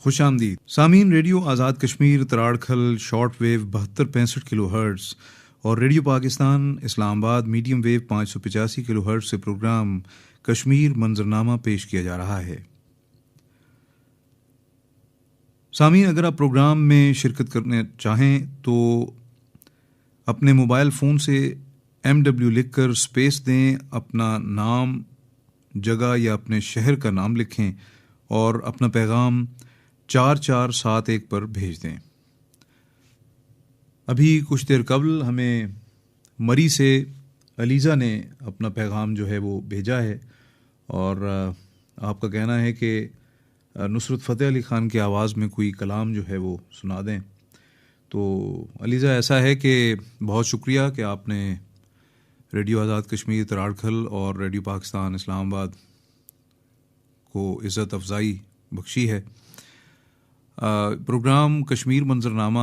خوش آمدید سامعین، radio Azad Kashmir Tararkhal short wave 7265 کلو ہرٹز اور ریڈیو پاکستان اسلام آباد میڈیم ویو 585 کلو ہرٹز سے پروگرام کشمیر منظرنامہ پیش کیا جا رہا ہے۔ سامعین، اگر آپ پروگرام میں شرکت کرنا چاہیں تو اپنے موبائل فون سے MW لکھ کر سپیس دیں، اپنا نام، جگہ یا اپنے شہر کا نام لکھیں اور اپنا پیغام 4471 پر بھیج دیں۔ ابھی کچھ دیر قبل ہمیں مری سے علیزہ نے اپنا پیغام جو ہے وہ بھیجا ہے اور آپ کا کہنا ہے کہ نصرت فتح علی خان کی آواز میں کوئی کلام جو ہے وہ سنا دیں۔ تو علیزہ، ایسا ہے کہ بہت شکریہ کہ آپ نے ریڈیو آزاد کشمیر تراڑکھل اور ریڈیو پاکستان اسلام آباد کو عزت افزائی بخشی ہے۔ پروگرام کشمیر منظرنامہ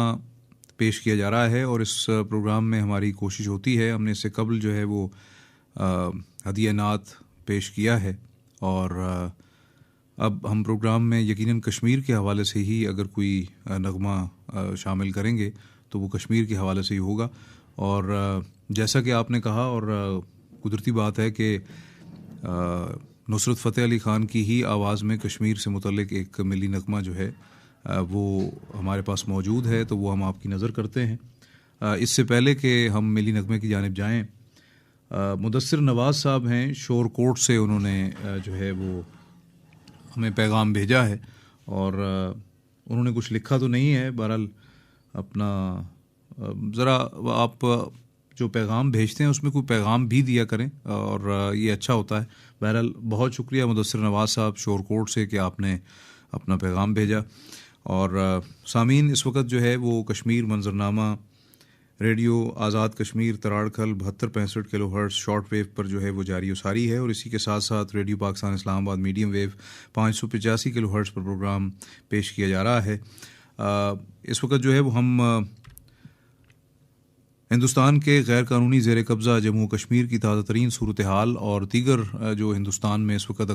پیش کیا جا رہا ہے اور اس پروگرام میں ہماری کوشش ہوتی ہے، ہم نے اس سے قبل جو ہے وہ ہدیہ نعت پیش کیا ہے اور اب ہم پروگرام میں یقیناً کشمیر کے حوالے سے ہی اگر کوئی نغمہ شامل کریں گے تو وہ کشمیر کے حوالے سے ہی ہوگا۔ اور جیسا کہ آپ نے کہا اور قدرتی بات ہے کہ نصرت فتح علی خان کی ہی آواز میں کشمیر سے متعلق ایک ملی نغمہ جو ہے وہ ہمارے پاس موجود ہے، تو وہ ہم آپ کی نظر کرتے ہیں۔ اس سے پہلے کہ ہم ملی نغمے کی جانب جائیں، مدثر نواز صاحب ہیں شور کوٹ سے، انہوں نے جو ہے وہ ہمیں پیغام بھیجا ہے اور انہوں نے کچھ لکھا تو نہیں ہے، بہرحال اپنا ذرا آپ جو پیغام بھیجتے ہیں اس میں کوئی پیغام بھی دیا کریں اور یہ اچھا ہوتا ہے۔ بہرحال بہت شکریہ مدثر نواز صاحب شور کوٹ سے کہ آپ نے اپنا پیغام بھیجا۔ اور سامعین، اس وقت جو ہے وہ کشمیر منظرنامہ ریڈیو آزاد کشمیر تراڑکھل 7265 کلو ہرٹز شارٹ ویو پر جو ہے وہ جاری و ساری ہے اور اسی کے ساتھ ساتھ ریڈیو پاکستان اسلام آباد میڈیم ویو 585 کلو ہرٹز پر پروگرام پیش کیا جا رہا ہے۔ اس وقت جو ہے وہ ہم ہندوستان کے غیر قانونی زیر قبضہ جموں کشمیر کی تازہ ترین صورتحال اور دیگر جو ہندوستان میں اس وقت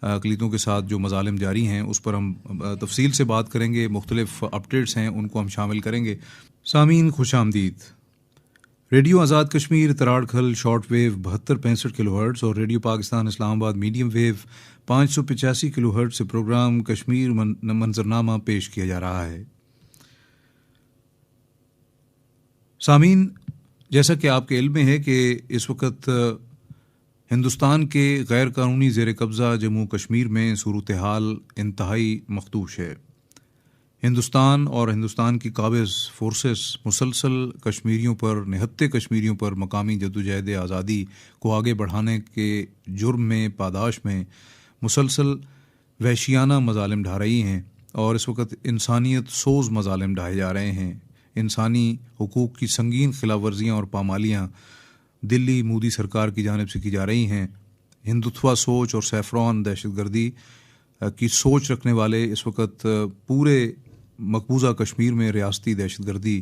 اقلیتوں کے ساتھ جو مظالم جاری ہیں اس پر ہم تفصیل سے بات کریں گے، مختلف اپڈیٹس ہیں ان کو ہم شامل کریں گے۔ سامعین، خوش آمدید۔ Radio Azad Kashmir Tararkhal short wave 7265 کلو ہرٹز اور ریڈیو پاکستان اسلام آباد میڈیم ویو 585 کلو ہرٹز سے پروگرام کشمیر منظرنامہ پیش کیا جا رہا ہے۔ سامعین، جیسا کہ آپ کے علم میں ہے کہ اس وقت ہندوستان کے غیر قانونی زیر قبضہ جموں کشمیر میں صورتحال انتہائی مخدوش ہے۔ ہندوستان اور ہندوستان کی قابض فورسز مسلسل کشمیریوں پر، نہتے کشمیریوں پر مقامی جدوجہد آزادی کو آگے بڑھانے کے جرم میں، پاداش میں مسلسل وحشیانہ مظالم ڈھا رہی ہیں اور اس وقت انسانیت سوز مظالم ڈھائے جا رہے ہیں۔ انسانی حقوق کی سنگین خلاف ورزیاں اور پامالیاں دلی مودی سرکار کی جانب سے کی جا رہی ہیں۔ ہندوتوا سوچ اور سیفران دہشت گردی کی سوچ رکھنے والے اس وقت پورے مقبوضہ کشمیر میں ریاستی دہشت گردی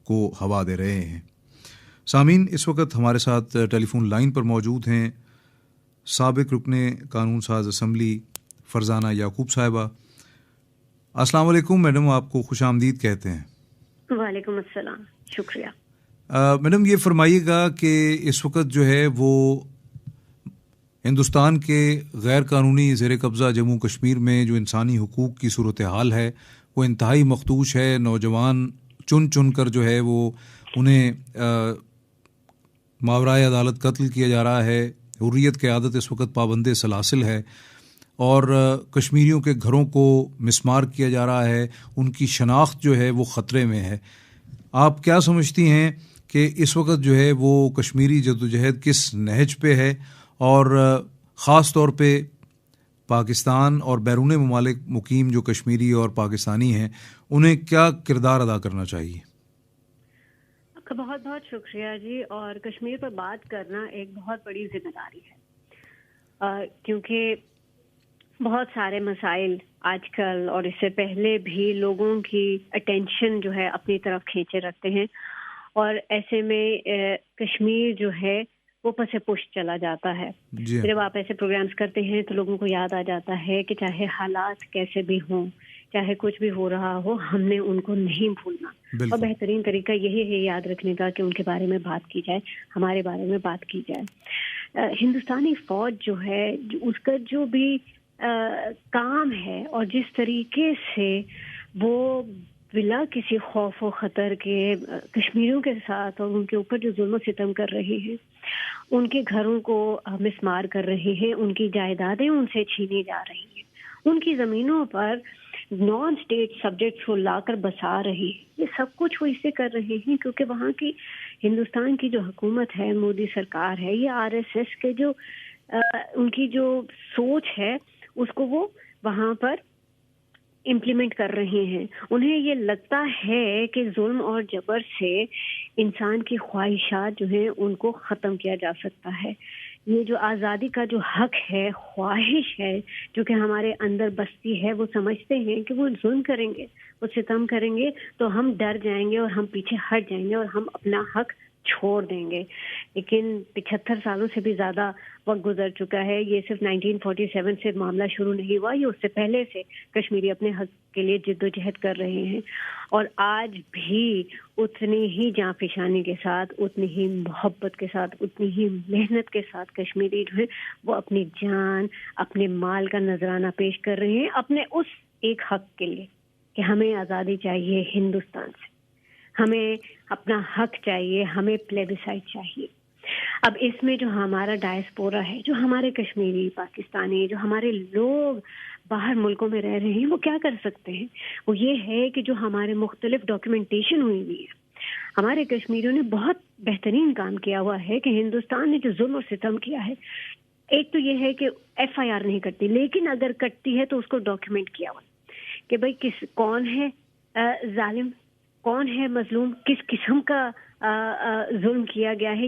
کو ہوا دے رہے ہیں۔ سامعین، اس وقت ہمارے ساتھ ٹیلی فون لائن پر موجود ہیں سابق رکن قانون ساز اسمبلی فرزانہ یعقوب صاحبہ۔ السلام علیکم میڈم، آپ کو خوش آمدید کہتے ہیں۔ وعلیکم السلام، شکریہ۔ میڈم، یہ فرمائیے گا کہ اس وقت جو ہے وہ ہندوستان کے غیر قانونی زیر قبضہ جموں کشمیر میں جو انسانی حقوق کی صورتحال ہے وہ انتہائی مخدوش ہے۔ نوجوان چن چن کر جو ہے وہ انہیں ماورائے عدالت قتل کیا جا رہا ہے۔ حریت قیادت اس وقت پابند سلاسل ہے اور کشمیریوں کے گھروں کو مسمار کیا جا رہا ہے، ان کی شناخت جو ہے وہ خطرے میں ہے۔ آپ کیا سمجھتی ہیں کہ اس وقت جو ہے وہ کشمیری جدوجہد کس نہج پہ ہے اور خاص طور پہ پاکستان اور بیرون ممالک مقیم جو کشمیری اور پاکستانی ہیں انہیں کیا کردار ادا کرنا چاہیے؟ آپ کا بہت بہت شکریہ جی۔ اور کشمیر پر بات کرنا ایک بہت بڑی ذمہ داری ہے، کیونکہ بہت سارے مسائل آج کل اور اس سے پہلے بھی لوگوں کی اٹینشن جو ہے اپنی طرف کھینچے رکھتے ہیں، اور ایسے میں کشمیر جو ہے وہ پس پش چلا جاتا ہے. جب آپ ایسے پروگرامز کرتے ہیں تو لوگوں کو یاد آ جاتا ہے کہ چاہے حالات کیسے بھی ہوں, چاہے کچھ بھی ہو رہا ہو, ہم نے ان کو نہیں بھولنا. اور بہترین طریقہ یہی ہے یاد رکھنے کا کہ ان کے بارے میں بات کی جائے, ہمارے بارے میں بات کی جائے. ہندوستانی فوج جو ہے اس کا جو بھی کام ہے اور جس طریقے سے وہ بلا کسی خوف و خطر کے کشمیریوں کے ساتھ اور ان کے اوپر جو ظلم و ستم کر رہے ہیں, ان کے گھروں کو مسمار کر رہے ہیں, ان کی جائیدادیں ان سے چھینی جا رہی ہیں, ان کی زمینوں پر نان اسٹیٹ سبجیکٹس کو لا کر بسا رہی ہے. یہ سب کچھ وہ اس سے کر رہے ہیں کیونکہ وہاں کی ہندوستان کی جو حکومت ہے, مودی سرکار ہے, یہ RSS کے جو ان کی جو سوچ ہے اس کو وہ وہاں پر امپلیمنٹ کر رہے ہیں. انہیں یہ لگتا ہے کہ ظلم اور جبر سے انسان کی خواہشات جو ہیں ان کو ختم کیا جا سکتا ہے. یہ جو آزادی کا جو حق ہے, خواہش ہے جو کہ ہمارے اندر بستی ہے, وہ سمجھتے ہیں کہ وہ ظلم کریں گے, وہ ستم کریں گے تو ہم ڈر جائیں گے اور ہم پیچھے ہٹ جائیں گے اور ہم اپنا حق چھوڑ دیں گے. لیکن 75 سالوں سے بھی زیادہ وقت گزر چکا ہے. یہ صرف 1947 سے معاملہ شروع نہیں ہوا, یہ اس سے پہلے سے کشمیری اپنے حق کے لیے جد و جہد کر رہے ہیں. اور آج بھی اتنی ہی جاں فشانی کے ساتھ, اتنی ہی محبت کے ساتھ, اتنی ہی محنت کے ساتھ کشمیری جو ہے وہ اپنی جان, اپنے مال کا نذرانہ پیش کر رہے ہیں اپنے اس ایک حق کے لیے کہ ہمیں آزادی چاہیے ہندوستان سے, ہمیں اپنا حق چاہیے, ہمیں پلیبیسائٹ چاہیے. اب اس میں جو ہمارا ڈائسپورا ہے, جو ہمارے کشمیری, پاکستانی, جو ہمارے لوگ باہر ملکوں میں رہ رہے ہیں, وہ کیا کر سکتے ہیں؟ وہ یہ ہے کہ جو ہمارے مختلف ڈاکیومنٹیشن ہوئی ہے, ہمارے کشمیریوں نے بہت بہترین کام کیا ہوا ہے کہ ہندوستان نے جو ظلم و ستم کیا ہے, ایک تو یہ ہے کہ FIR نہیں کرتی, لیکن اگر کٹتی ہے تو اس کو ڈاکیومنٹ کیا ہوا کہ بھئی کون ہے ظالم, کون ہے مظلوم, کس قسم کا ظلم کیا گیا ہے.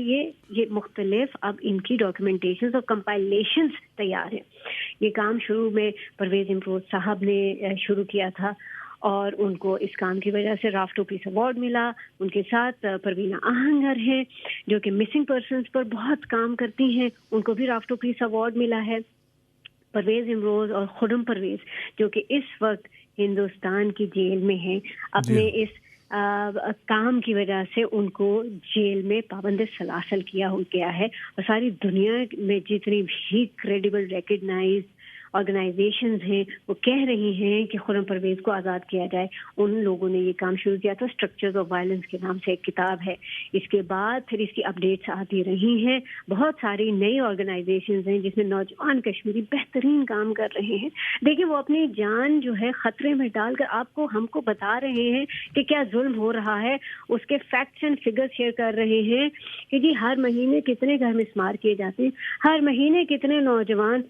یہ مختلف اب ان کی ڈاکیومنٹیشنز اور کمپائلیشنز تیار ہیں. یہ کام شروع میں پرویز امروز صاحب نے شروع کیا تھا اور ان کو اس کام کی وجہ سے رافٹو پیس ایوارڈ ملا. ان کے ساتھ پروینہ آہنگر ہیں جو کہ مسنگ پرسنز پر بہت کام کرتی ہیں, ان کو بھی رافٹو پیس ایوارڈ ملا ہے. پرویز امروز اور خرم پرویز جو کہ اس وقت ہندوستان کی جیل میں ہیں, اپنے اس کام کی وجہ سے ان کو جیل میں پابند سلاسل کیا ہو گیا ہے. اور ساری دنیا میں جتنی بھی کریڈیبل ریکگنائز آرگنائزیشنز ہیں وہ کہہ رہی ہیں کہ خرم پرویز کو آزاد کیا جائے. ان لوگوں نے یہ کام شروع کیا تھا, اسٹرکچرز آف وائلنس کے نام سے ایک کتاب ہے. اس کے بعد پھر اس کی اپڈیٹس آتی رہی ہیں. بہت ساری نئی آرگنائزیشنز ہیں جس میں نوجوان کشمیری بہترین کام کر رہے ہیں. دیکھیں وہ اپنی جان جو ہے خطرے میں ڈال کر آپ کو, ہم کو بتا رہے ہیں کہ کیا ظلم ہو رہا ہے. اس کے فیکٹس اینڈ فگر شیئر کر رہے ہیں کہ جی ہر مہینے کتنے گھر مسمار کیے جاتے ہیں, ہر مہینے کتنے نوجوان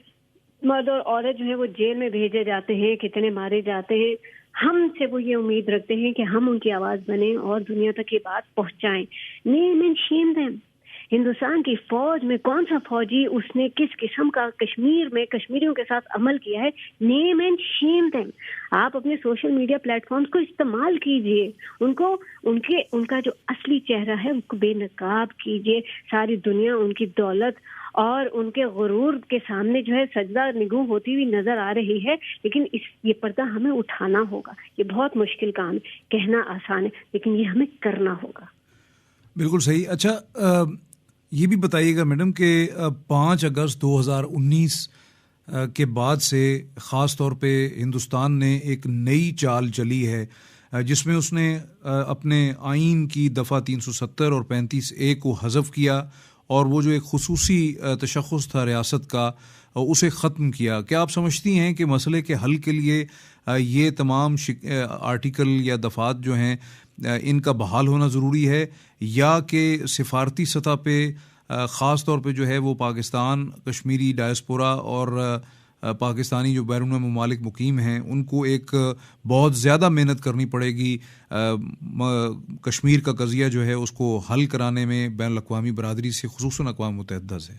مرد اور عورت جو ہے وہ جیل میں بھیجے جاتے ہیں, کتنے مارے جاتے ہیں. ہم سے وہ یہ امید رکھتے ہیں کہ ہم ان کی آواز بنیں اور دنیا تک یہ بات پہنچائیں. Name and shame them. Hindustan کی فوج میں کون سا فوجی اس نے کس قسم کا کشمیر میں کشمیریوں کے ساتھ عمل کیا ہے, نیم اینڈ شیم دیم. آپ اپنے سوشل میڈیا پلیٹ فارمز کو استعمال کیجئے, ان کا جو اصلی چہرہ ہے ان کو بے نقاب کیجئے. ساری دنیا ان کی دولت اور ان کے غرور کے سامنے جو ہے سجدہ نگوں ہوتی ہوئی نظر آ رہی ہے, لیکن یہ پردہ ہمیں اٹھانا ہوگا. یہ بہت مشکل کام ہے, کہنا آسان ہے لیکن یہ ہمیں کرنا ہوگا. بالکل صحیح. اچھا یہ بھی بتائیے گا میڈم کہ 5 اگست 2019 کے بعد سے خاص طور پہ ہندوستان نے ایک نئی چال چلی ہے جس میں اس نے اپنے آئین کی دفعہ 370 اور 35A کو حذف کیا اور وہ جو ایک خصوصی تشخص تھا ریاست کا اسے ختم کیا. کیا آپ سمجھتی ہیں کہ مسئلے کے حل کے لیے یہ تمام آرٹیکل یا دفعات جو ہیں ان کا بحال ہونا ضروری ہے, یا کہ سفارتی سطح پہ خاص طور پہ جو ہے وہ پاکستان, کشمیری ڈائسپورا اور پاکستانی جو بیرون ممالک مقیم ہیں ان کو ایک بہت زیادہ محنت کرنی پڑے گی کشمیر کا قضیہ جو ہے اس کو حل کرانے میں بین الاقوامی برادری سے, خصوصاً اقوام متحدہ سے؟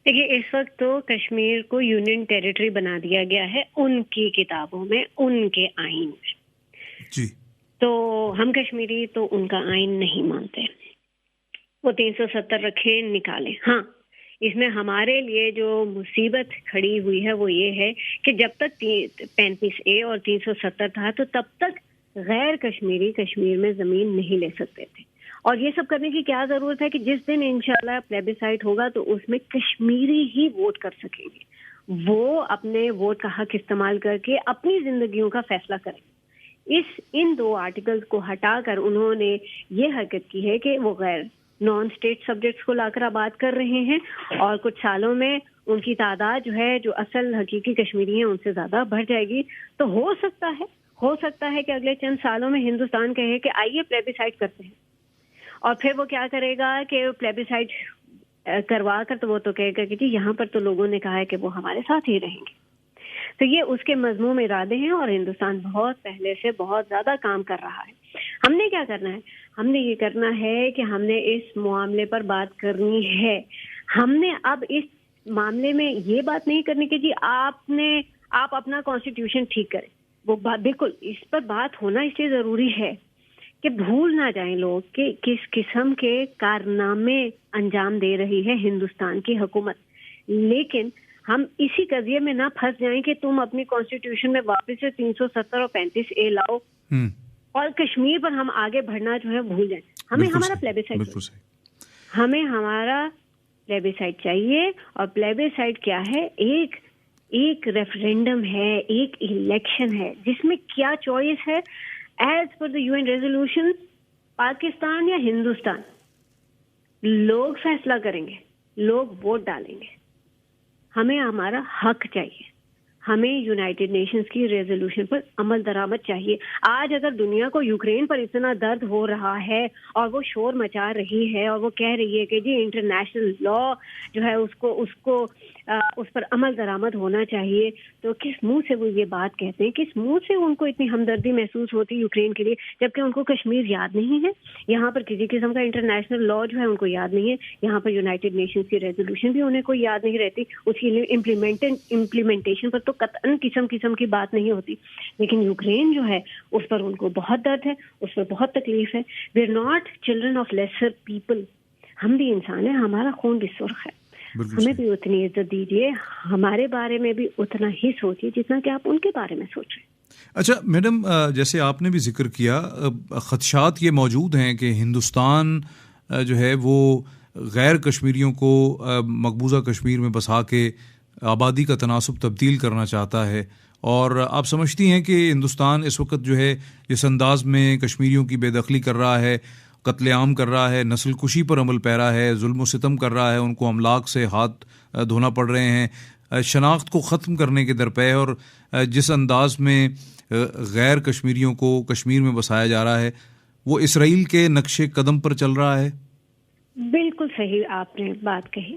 دیکھیے اس وقت تو کشمیر کو یونین ٹیریٹری بنا دیا گیا ہے ان کی کتابوں میں, ان کے آئین میں. جی. تو ہم کشمیری تو ان کا آئین نہیں مانتے. وہ 370 رکھیں, نکالیں. ہاں, اس میں ہمارے لیے جو مصیبت کھڑی ہوئی ہے وہ یہ ہے کہ جب تک 35A اور 370 تھا تو تب تک غیر کشمیری کشمیر میں زمین نہیں لے سکتے تھے. اور یہ سب کرنے کی کیا ضرورت ہے کہ جس دن انشاءاللہ پلیبیسائٹ ہوگا تو اس میں کشمیری ہی ووٹ کر سکیں گے, وہ اپنے ووٹ کا حق استعمال کر کے اپنی زندگیوں کا فیصلہ کریں. ان 2 آرٹیکلز کو ہٹا کر انہوں نے یہ حرکت کی ہے کہ وہ غیر نان اسٹیٹ سبجیکٹس کو لا کر آباد کر رہے ہیں, اور کچھ سالوں میں ان کی تعداد جو ہے جو اصل حقیقی کشمیری ہیں ان سے زیادہ بڑھ جائے گی. تو ہو سکتا ہے کہ اگلے چند سالوں میں ہندوستان کہے کہ آئیے پلیبیسائٹ کرتے ہیں, اور پھر وہ کیا کرے گا کہ پلیبیسائٹ کروا کر تو وہ تو کہے گا کہ جی یہاں پر تو لوگوں نے کہا ہے کہ وہ ہمارے ساتھ ہی رہیں گے. تو یہ اس کے مذموم ارادے ہیں, اور ہندوستان بہت پہلے سے بہت زیادہ کام کر رہا ہے. ہم نے کیا کرنا ہے؟ ہم نے یہ کرنا ہے کہ ہم نے اس معاملے پر بات کرنی ہے. ہم نے اب اس معاملے میں یہ بات نہیں کرنی کہ جی آپ اپنا کانسٹیٹیوشن ٹھیک کریں. وہ بالکل اس پر بات ہونا اس لیے ضروری ہے کہ بھول نہ جائیں لوگ کہ کس قسم کے کارنامے انجام دے رہی ہے ہندوستان کی حکومت. لیکن ہم اسی قضیے میں نہ پھنس جائیں کہ تم اپنی کانسٹیٹیوشن میں واپس سے 370 اور 35A لاؤ اور کشمیر پر ہم آگے بڑھنا جو ہے بھول جائیں. ہمیں ہمارا پلیبیسائٹ چاہیے. اور پلیبیسائٹ کیا ہے؟ ایک ریفرینڈم ہے, ایک الیکشن ہے جس میں کیا چوائس ہے ایز پر دی UN ریزولوشن, پاکستان یا ہندوستان. لوگ فیصلہ کریں گے, لوگ ووٹ ڈالیں گے. ہمیں ہمارا حق چاہیے, ہمیں یونائٹڈ نیشنز کی ریزولوشن پر عمل درآمد چاہیے. آج اگر دنیا کو یوکرین پر اتنا درد ہو رہا ہے اور وہ شور مچا رہی ہے اور وہ کہہ رہی ہے کہ جی انٹرنیشنل لا جو ہے اس پر عمل درآمد ہونا چاہیے, تو کس منہ سے وہ یہ بات کہتے ہیں؟ کس منہ سے ان کو اتنی ہمدردی محسوس ہوتی ہے یوکرین کے لیے, جبکہ ان کو کشمیر یاد نہیں ہے, یہاں پر کسی قسم کا انٹرنیشنل لا جو ہے ان کو یاد نہیں ہے, یہاں پر یونائٹڈ نیشنز کی ریزولوشن بھی انہیں کوئی یاد نہیں رہتی, اس کی امپلیمنٹیشن پر تو قطعاً قسم کی بات نہیں ہوتی. لیکن یوکرین جو ہے اس پر ان کو بہت درد ہے, اس پر بہت تکلیف ہے. We are not children of lesser people, ہم بھی انسان ہیں, ہمارا خون بھی سرخ ہے, ہمیں بھی اتنی عزت دیجیے, ہمارے بارے میں بھی اتنا ہی سوچیے جتنا کہ آپ ان کے بارے میں سوچ رہے ہیں. اچھا میڈم, جیسے آپ نے بھی ذکر کیا, خدشات یہ موجود ہیں کہ ہندوستان جو ہے وہ غیر کشمیریوں کو مقبوضہ کشمیر میں بسا کے آبادی کا تناسب تبدیل کرنا چاہتا ہے, اور آپ سمجھتی ہیں کہ ہندوستان اس وقت جو ہے جس انداز میں کشمیریوں کی بے دخلی کر رہا ہے, قتل عام کر رہا ہے, نسل کشی پر عمل پیرا ہے, ظلم و ستم کر رہا ہے, ان کو املاک سے ہاتھ دھونا پڑ رہے ہیں, شناخت کو ختم کرنے کے درپے, اور جس انداز میں غیر کشمیریوں کو کشمیر میں بسایا جا رہا ہے وہ اسرائیل کے نقش قدم پر چل رہا ہے؟ بالکل صحیح آپ نے بات کہی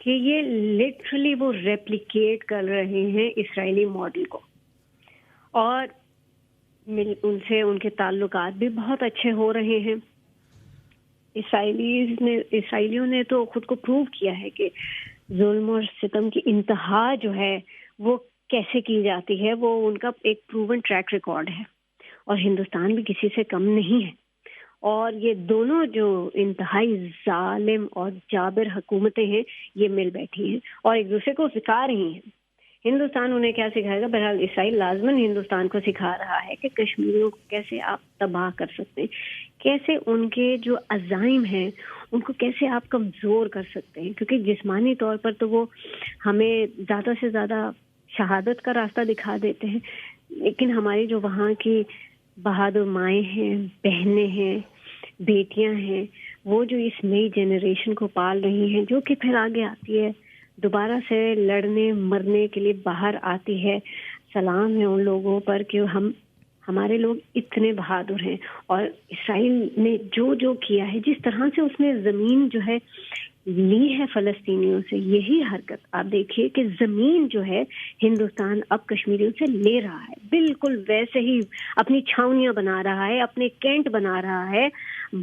کہ یہ لٹرلی وہ ریپلیکیٹ کر رہے ہیں اسرائیلی ماڈل کو, اور ان سے ان کے تعلقات بھی بہت اچھے ہو رہے ہیں. اسرائیلیوں نے تو خود کو پروو کیا ہے کہ ظلم اور ستم کی انتہا جو ہے وہ کیسے کی جاتی ہے, وہ ان کا ایک پروون ٹریک ریکارڈ ہے, اور ہندوستان بھی کسی سے کم نہیں ہے. اور یہ دونوں جو انتہائی ظالم اور جابر حکومتیں ہیں یہ مل بیٹھی ہیں اور ایک دوسرے کو سکھا رہی ہیں. ہندوستان انہیں کیا سکھائے گا؟ بہرحال اسرائیل لازماً ہندوستان کو سکھا رہا ہے کہ کشمیریوں کو کیسے آپ تباہ کر سکتے ہیں, کیسے ان کے جو عزائم ہیں ان کو کیسے آپ کمزور کر سکتے ہیں, کیونکہ جسمانی طور پر تو وہ ہمیں زیادہ سے زیادہ شہادت کا راستہ دکھا دیتے ہیں, لیکن ہماری جو وہاں کی بہادر مائیں ہیں, بہنیں ہیں, بیٹیاں ہیں, وہ جو اس نئی جنریشن کو پال رہی ہیں, جو کہ پھر آگے آتی ہے, دوبارہ سے لڑنے مرنے کے لیے باہر آتی ہے, سلام ہے ان لوگوں پر کہ ہمارے لوگ اتنے بہادر ہیں. اور اسرائیل نے جو کیا ہے, جس طرح سے اس نے زمین جو ہے لی ہے فلسطینیوں سے, یہی حرکت آپ دیکھیے کہ زمین جو ہے ہندوستان اب کشمیریوں سے لے رہا ہے, بالکل ویسے ہی اپنی چھاونیاں بنا رہا ہے, اپنے کینٹ بنا رہا ہے,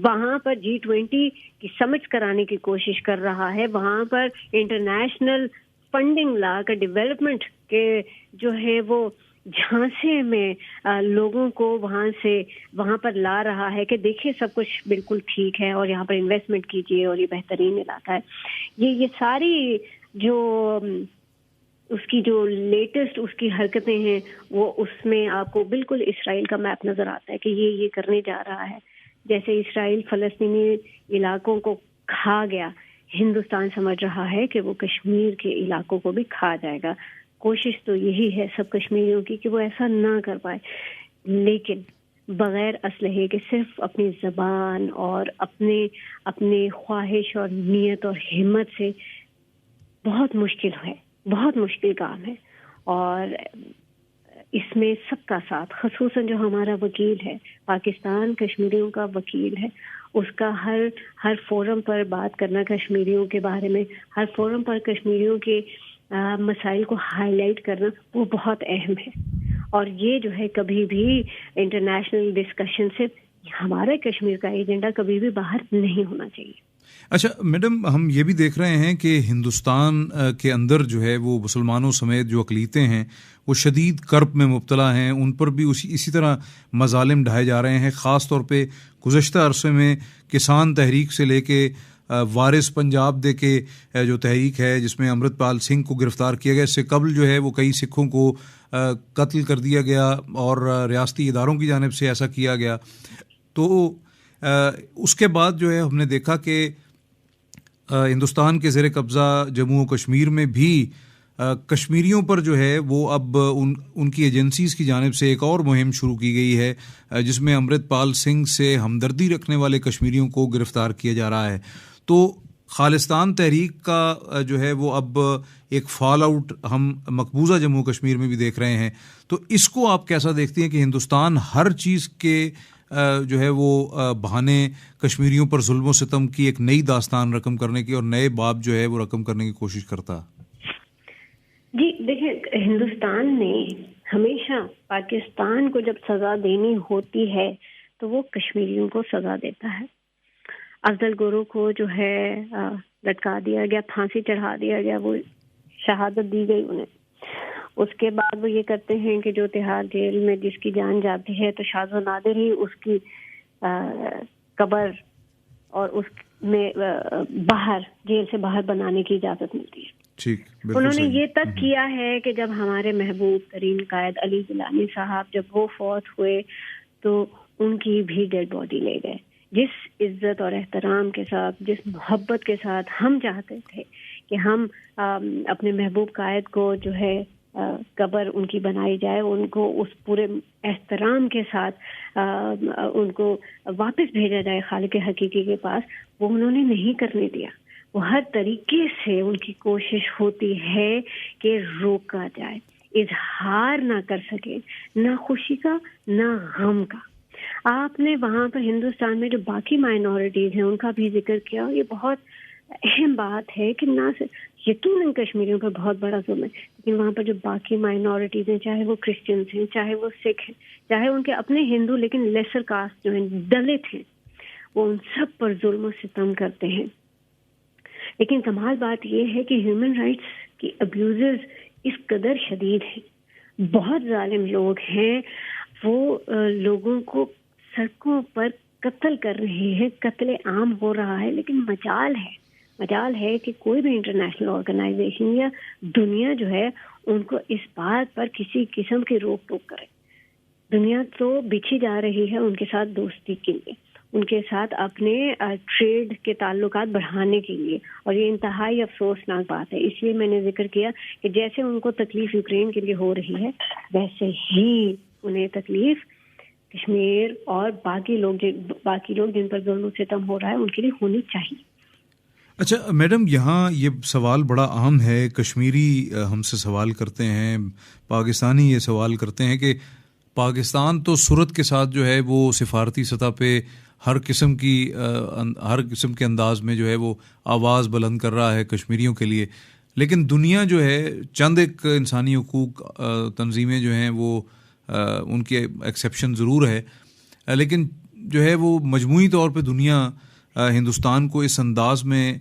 وہاں پر G20 کی سمٹ کرانے کی کوشش کر رہا ہے, وہاں پر انٹرنیشنل فنڈنگ لا کر ڈیولپمنٹ کے جو ہے وہ جھانسے میں لوگوں کو وہاں پر لا رہا ہے کہ دیکھیے سب کچھ بالکل ٹھیک ہے اور یہاں پر انویسٹمنٹ کیجیے اور یہ بہترین علاقہ ہے. یہ ساری جو اس کی جو لیٹسٹ اس کی حرکتیں ہیں وہ اس میں آپ کو بالکل اسرائیل کا میپ نظر آتا ہے کہ یہ کرنے جا رہا ہے. جیسے اسرائیل فلسطینی علاقوں کو کھا گیا، ہندوستان سمجھ رہا ہے کہ وہ کشمیر کے علاقوں کو بھی کھا جائے گا. کوشش تو یہی ہے سب کشمیریوں کی کہ وہ ایسا نہ کر پائے، لیکن بغیر اسلحے کے صرف اپنی زبان اور اپنے خواہش اور نیت اور ہمت سے بہت مشکل کام ہے. اور اس میں سب کا ساتھ، خصوصاً جو ہمارا وکیل ہے، پاکستان کشمیریوں کا وکیل ہے، اس کا ہر فورم پر بات کرنا کشمیریوں کے بارے میں، ہر فورم پر کشمیریوں کے مسائل کو ہائی لائٹ کرنا، وہ بہت اہم ہے. اور یہ جو ہے کبھی بھی انٹرنیشنل ڈسکشن سے ہمارے کشمیر کا ایجنڈا کبھی بھی باہر نہیں ہونا چاہیے. اچھا میڈم، ہم یہ بھی دیکھ رہے ہیں کہ ہندوستان کے اندر جو ہے وہ مسلمانوں سمیت جو اقلیتیں ہیں وہ شدید کرب میں مبتلا ہیں، ان پر بھی اسی طرح مظالم ڈھائے جا رہے ہیں. خاص طور پہ گزشتہ عرصے میں کسان تحریک سے لے کے وارث پنجاب دے کے جو تحریک ہے جس میں امرت پال سنگھ کو گرفتار کیا گیا، اس سے قبل جو ہے وہ کئی سکھوں کو قتل کر دیا گیا اور ریاستی اداروں کی جانب سے ایسا کیا گیا. تو اس کے بعد جو ہے ہم نے دیکھا کہ ہندوستان کے زیر قبضہ جموں و کشمیر میں بھی کشمیریوں پر جو ہے وہ اب ان کی ایجنسیز کی جانب سے ایک اور مہم شروع کی گئی ہے جس میں امرت پال سنگھ سے ہمدردی رکھنے والے کشمیریوں کو گرفتار کیا جا رہا ہے. تو خالصتان تحریک کا جو ہے وہ اب ایک فال آؤٹ ہم مقبوضہ جموں کشمیر میں بھی دیکھ رہے ہیں. تو اس کو آپ کیسا دیکھتی ہیں کہ ہندوستان ہر چیز کے جو ہے وہ بہانے کشمیریوں پر ظلم و ستم کی ایک نئی داستان رقم کرنے کی اور نئے باب جو ہے وہ رقم کرنے کی کوشش کرتا؟ جی دیکھیں، ہندوستان نے ہمیشہ پاکستان کو جب سزا دینی ہوتی ہے تو وہ کشمیریوں کو سزا دیتا ہے. افضل گورو کو جو ہے لٹکا دیا گیا، پھانسی چڑھا دیا گیا، وہ شہادت دی گئی انہیں. اس کے بعد وہ یہ کرتے ہیں کہ جو تہاڑ جیل میں جس کی جان جاتی ہے تو شاذ و نادر ہی اس کی قبر اور اس میں باہر جیل سے باہر بنانے کی اجازت ملتی ہے. انہوں نے یہ تک کیا ہے کہ جب ہمارے محبوب ترین قائد علی گیلانی صاحب جب وہ فوت ہوئے تو ان کی بھی ڈیڈ باڈی لے گئے. جس عزت اور احترام کے ساتھ، جس محبت کے ساتھ ہم چاہتے تھے کہ ہم اپنے محبوب قائد کو جو ہے قبر ان کی بنائی جائے، ان کو اس پورے احترام کے ساتھ ان کو واپس بھیجا جائے خالق حقیقی کے پاس، وہ انہوں نے نہیں کرنے دیا. وہ ہر طریقے سے ان کی کوشش ہوتی ہے کہ روکا جائے، اظہار نہ کر سکے، نہ خوشی کا نہ غم کا. آپ نے وہاں پر ہندوستان میں جو باقی مائنورٹیز ہیں ان کا بھی ذکر کیا. یہ بہت اہم بات ہے کہ نہ صرف یقیناً کشمیریوں پر بہت بڑا ظلم ہے، لیکن وہاں پر جو باقی مائنورٹیز ہیں، چاہے وہ کرسچنز ہیں، چاہے وہ سکھ ہیں، چاہے ان کے اپنے ہندو لیکن لیسر کاسٹ جو ہیں، دلت ہیں، وہ ان سب پر ظلم و ستم کرتے ہیں. لیکن کمال بات یہ ہے کہ ہیومن رائٹس کی ابیوزز اس قدر شدید ہیں، بہت ظالم لوگ ہیں، وہ لوگوں کو سڑکوں پر قتل کر رہے ہیں، قتل عام ہو رہا ہے. لیکن مجال ہے کہ کوئی بھی انٹرنیشنل آرگنائزیشن یا دنیا جو ہے ان کو اس بات پر کسی قسم کی روک ٹوک کرے. دنیا تو بچھی جا رہی ہے ان کے ساتھ دوستی کے لیے، ان کے ساتھ اپنے ٹریڈ کے تعلقات بڑھانے کے لیے، اور یہ انتہائی افسوسناک بات ہے. اس لیے میں نے ذکر کیا کہ جیسے ان کو تکلیف یوکرین کے لیے ہو رہی ہے ویسے ہی انہیں تکلیف کشمیر اور باقی لوگ جن پر ظلم و ستم ہو رہا ہے ان کے لیے ہونی چاہیے. اچھا میڈم، یہاں یہ سوال بڑا عام ہے، کشمیری ہم سے سوال کرتے ہیں، پاکستانی یہ سوال کرتے ہیں کہ پاکستان تو صورت کے ساتھ جو ہے وہ سفارتی سطح پہ ہر قسم کے انداز میں جو ہے وہ آواز بلند کر رہا ہے کشمیریوں کے لیے، لیکن دنیا جو ہے چند ایک انسانی حقوق تنظیمیں جو ہیں وہ ان کے ایکسیپشن ضرور ہے، لیکن جو ہے وہ مجموعی طور پہ دنیا ہندوستان کو اس انداز میں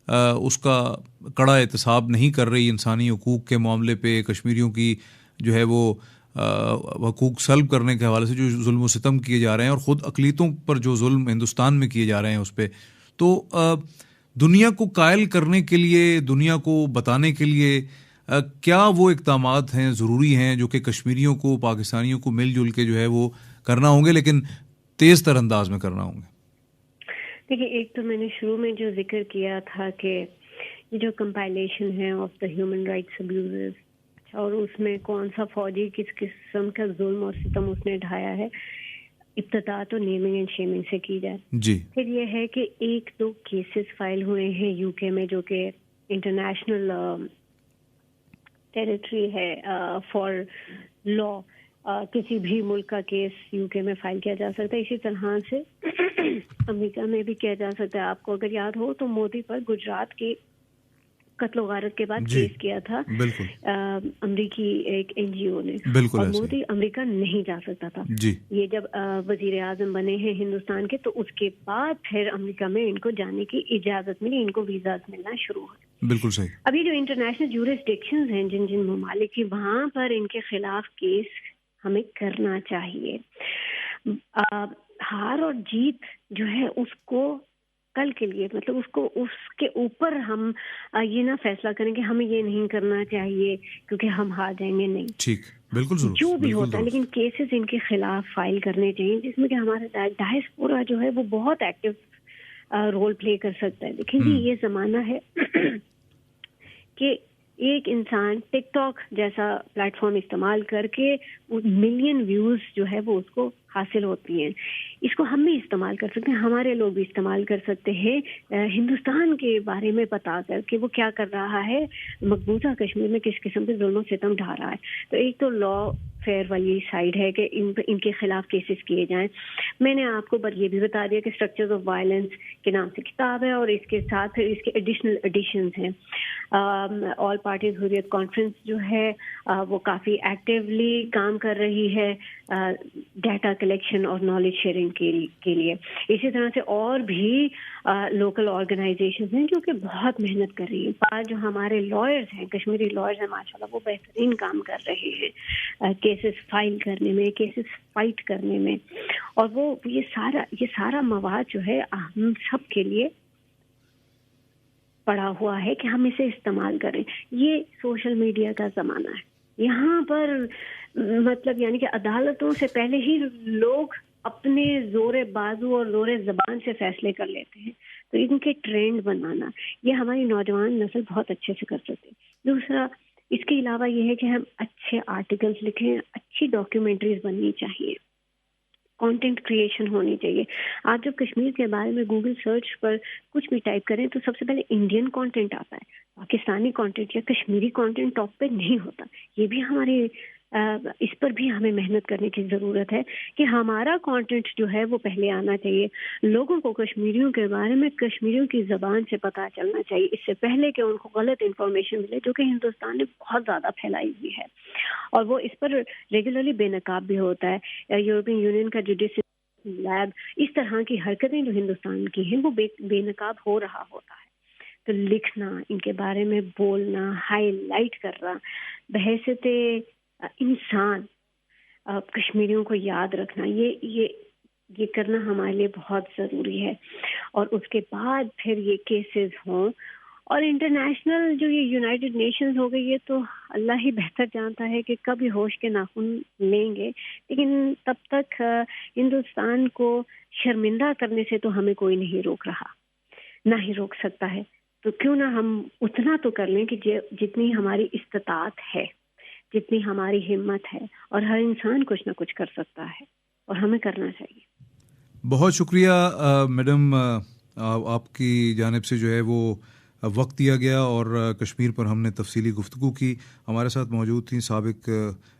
اس کا کڑا احتساب نہیں کر رہی انسانی حقوق کے معاملے پہ، کشمیریوں کی جو ہے وہ حقوق سلب کرنے کے حوالے سے جو ظلم و ستم کیے جا رہے ہیں اور خود اقلیتوں پر جو ظلم ہندوستان میں کیے جا رہے ہیں اس پہ، تو دنیا کو قائل کرنے کے لیے، دنیا کو بتانے کے لیے کیا وہ اقدامات ہیں ضروری ہیں جو کہ کشمیریوں کو، پاکستانیوں کو مل جل کے جو ہے وہ کرنا ہوں گے، لیکن تیز تر انداز میں کرنا ہوں گے؟ دیکھیے، ایک تو میں نے شروع میں جو ذکر کیا تھا کہ یہ جو کمپائلیشن ہے of the human rights abuses, اور اس میں کون سا فوجی کس قسم کا ظلم اور ستم اس نے ڈھایا ہے، ابتدا تو نیمنگ اینڈ شیمنگ سے کی جائے. جی. پھر یہ ہے کہ 1-2 کیسز فائل ہوئے ہیں یو کے میں جو کہ انٹرنیشنل ٹیریٹری ہے فار لا. کسی بھی ملک کا کیس یو کے میں فائل کیا جا سکتا ہے. اسی طرح سے امریکہ میں بھی کیا جا سکتا ہے. آپ کو اگر یاد ہو تو مودی پر گجرات کی قتل و غارت کے بعد کیس کیا تھا امریکی ایک این جی او نے، اور مودی امریکہ نہیں جا سکتا تھا. یہ جب وزیر اعظم بنے ہیں ہندوستان کے تو اس کے بعد پھر امریکہ میں ان کو جانے کی اجازت ملی، ان کو ویزاز ملنا شروع ہوئے. بالکل صحیح. ابھی جو انٹرنیشنل جورسڈکشنز ہیں جن ممالک کی، وہاں پر ان کے خلاف کیس ہمیں کرنا چاہیے. ہار اور جیت جو ہے اس کو کل کے لیے، مطلب اس کے اوپر ہم یہ نہ فیصلہ کریں کہ ہمیں یہ نہیں کرنا چاہیے کیونکہ ہم ہار جائیں گے. نہیں، ٹھیک، بالکل ضرور جو بھی ہوتا ہے، لیکن کیسز ان کے خلاف فائل کرنے چاہیے جس میں کہ ہمارا ڈائسپورا جو ہے وہ بہت ایکٹیو رول پلے کر سکتا ہے. دیکھیں جی، یہ زمانہ ہے کہ ایک انسان ٹک ٹاک جیسا پلیٹ فارم استعمال کر کے ملین ویوز جو ہے وہ اس کو حاصل ہوتی ہیں. اس کو ہم بھی استعمال کر سکتے ہیں، ہمارے لوگ بھی استعمال کر سکتے ہیں ہندوستان کے بارے میں بتا کر کہ وہ کیا کر رہا ہے، مقبوضہ کشمیر میں کس قسم کے ظلم و ستم ڈھا رہا ہے. تو ایک تو لا فیئر والی سائڈ ہے کہ ان کے خلاف کیسز کیے جائیں. میں نے آپ کو یہ بھی بتا دیا کہ اسٹرکچرز آف وائلنس کے نام سے کتاب ہے، اور اس کے ساتھ پھر اس کے ایڈیشنل ایڈیشنز ہیں. آل پارٹیز حریت کانفرنس جو ہے وہ کافی ایکٹیولی کام کر رہی ہے ڈیٹا کلیکشن اور نالج شیئرنگ کے لیے. اسی طرح سے اور بھی لوکل آرگنائزیشنز ہیں جو کہ بہت محنت کر رہی ہیں. جو ہمارے لائرز ہیں، کشمیری لائرز ہیں ماشاءاللہ، وہ بہترین کام کر رہے ہیں کیسز فائل کرنے میں، کیسز فائٹ کرنے میں. اور وہ یہ سارا مواد جو ہے ہم سب کے لیے پڑا ہوا ہے کہ ہم اسے استعمال کریں. یہ سوشل میڈیا کا زمانہ ہے. یہاں پر مطلب یعنی کہ عدالتوں سے پہلے ہی لوگ اپنے زور بازو اور زور زبان سے فیصلے کر لیتے ہیں. تو ان کے ٹرینڈ بنانا یہ ہماری نوجوان نسل بہت اچھے سے کر سکتے ہیں. دوسرا اس کے علاوہ یہ ہے کہ ہم اچھے آرٹیکلز لکھیں، اچھی ڈاکیومنٹریز بننی چاہیے، کانٹینٹ کریشن ہونی چاہیے. آپ جب کشمیر کے بارے میں گوگل سرچ پر کچھ بھی ٹائپ کریں تو سب سے پہلے انڈین کانٹینٹ آتا ہے، پاکستانی کانٹینٹ یا کشمیری کانٹینٹ ٹاپ پہ نہیں ہوتا. یہ بھی ہماری اس پر بھی ہمیں محنت کرنے کی ضرورت ہے کہ ہمارا کانٹینٹ جو ہے وہ پہلے آنا چاہیے. لوگوں کو کشمیریوں کے بارے میں کشمیریوں کی زبان سے پتہ چلنا چاہیے، اس سے پہلے کہ ان کو غلط انفارمیشن ملے جو کہ ہندوستان نے بہت زیادہ پھیلائی ہوئی ہے. اور وہ اس پر ریگولرلی بے نقاب بھی ہوتا ہے. یورپین یونین کا جوڈیشل لیب اس طرح کی حرکتیں جو ہندوستان کی ہیں وہ بے نقاب ہو رہا ہوتا ہے. تو لکھنا، ان کے بارے میں بولنا، ہائی لائٹ کرنا، بحیثیت انسان کشمیریوں کو یاد رکھنا، یہ کرنا ہمارے لیے بہت ضروری ہے. اور اس کے بعد پھر یہ کیسز ہوں. اور انٹرنیشنل جو یہ یونائٹڈ نیشنز ہو گئی، یہ تو اللہ ہی بہتر جانتا ہے کہ کب یہ ہوش کے ناخن لیں گے. لیکن تب تک ہندوستان کو شرمندہ کرنے سے تو ہمیں کوئی نہیں روک رہا، نہ ہی روک سکتا ہے. تو کیوں نہ ہم اتنا تو کر لیں کہ جتنی ہماری استطاعت ہے، جتنی ہماری ہمت ہے. اور ہر انسان کچھ نہ کچھ کر سکتا ہے اور ہمیں کرنا چاہیے. بہت شکریہ میڈم، آپ کی جانب سے جو ہے وہ وقت دیا گیا اور کشمیر پر ہم نے تفصیلی گفتگو کی. ہمارے ساتھ موجود تھیں سابق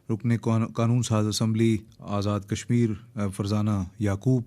رکن قانون ساز اسمبلی آزاد کشمیر فرزانہ یعقوب.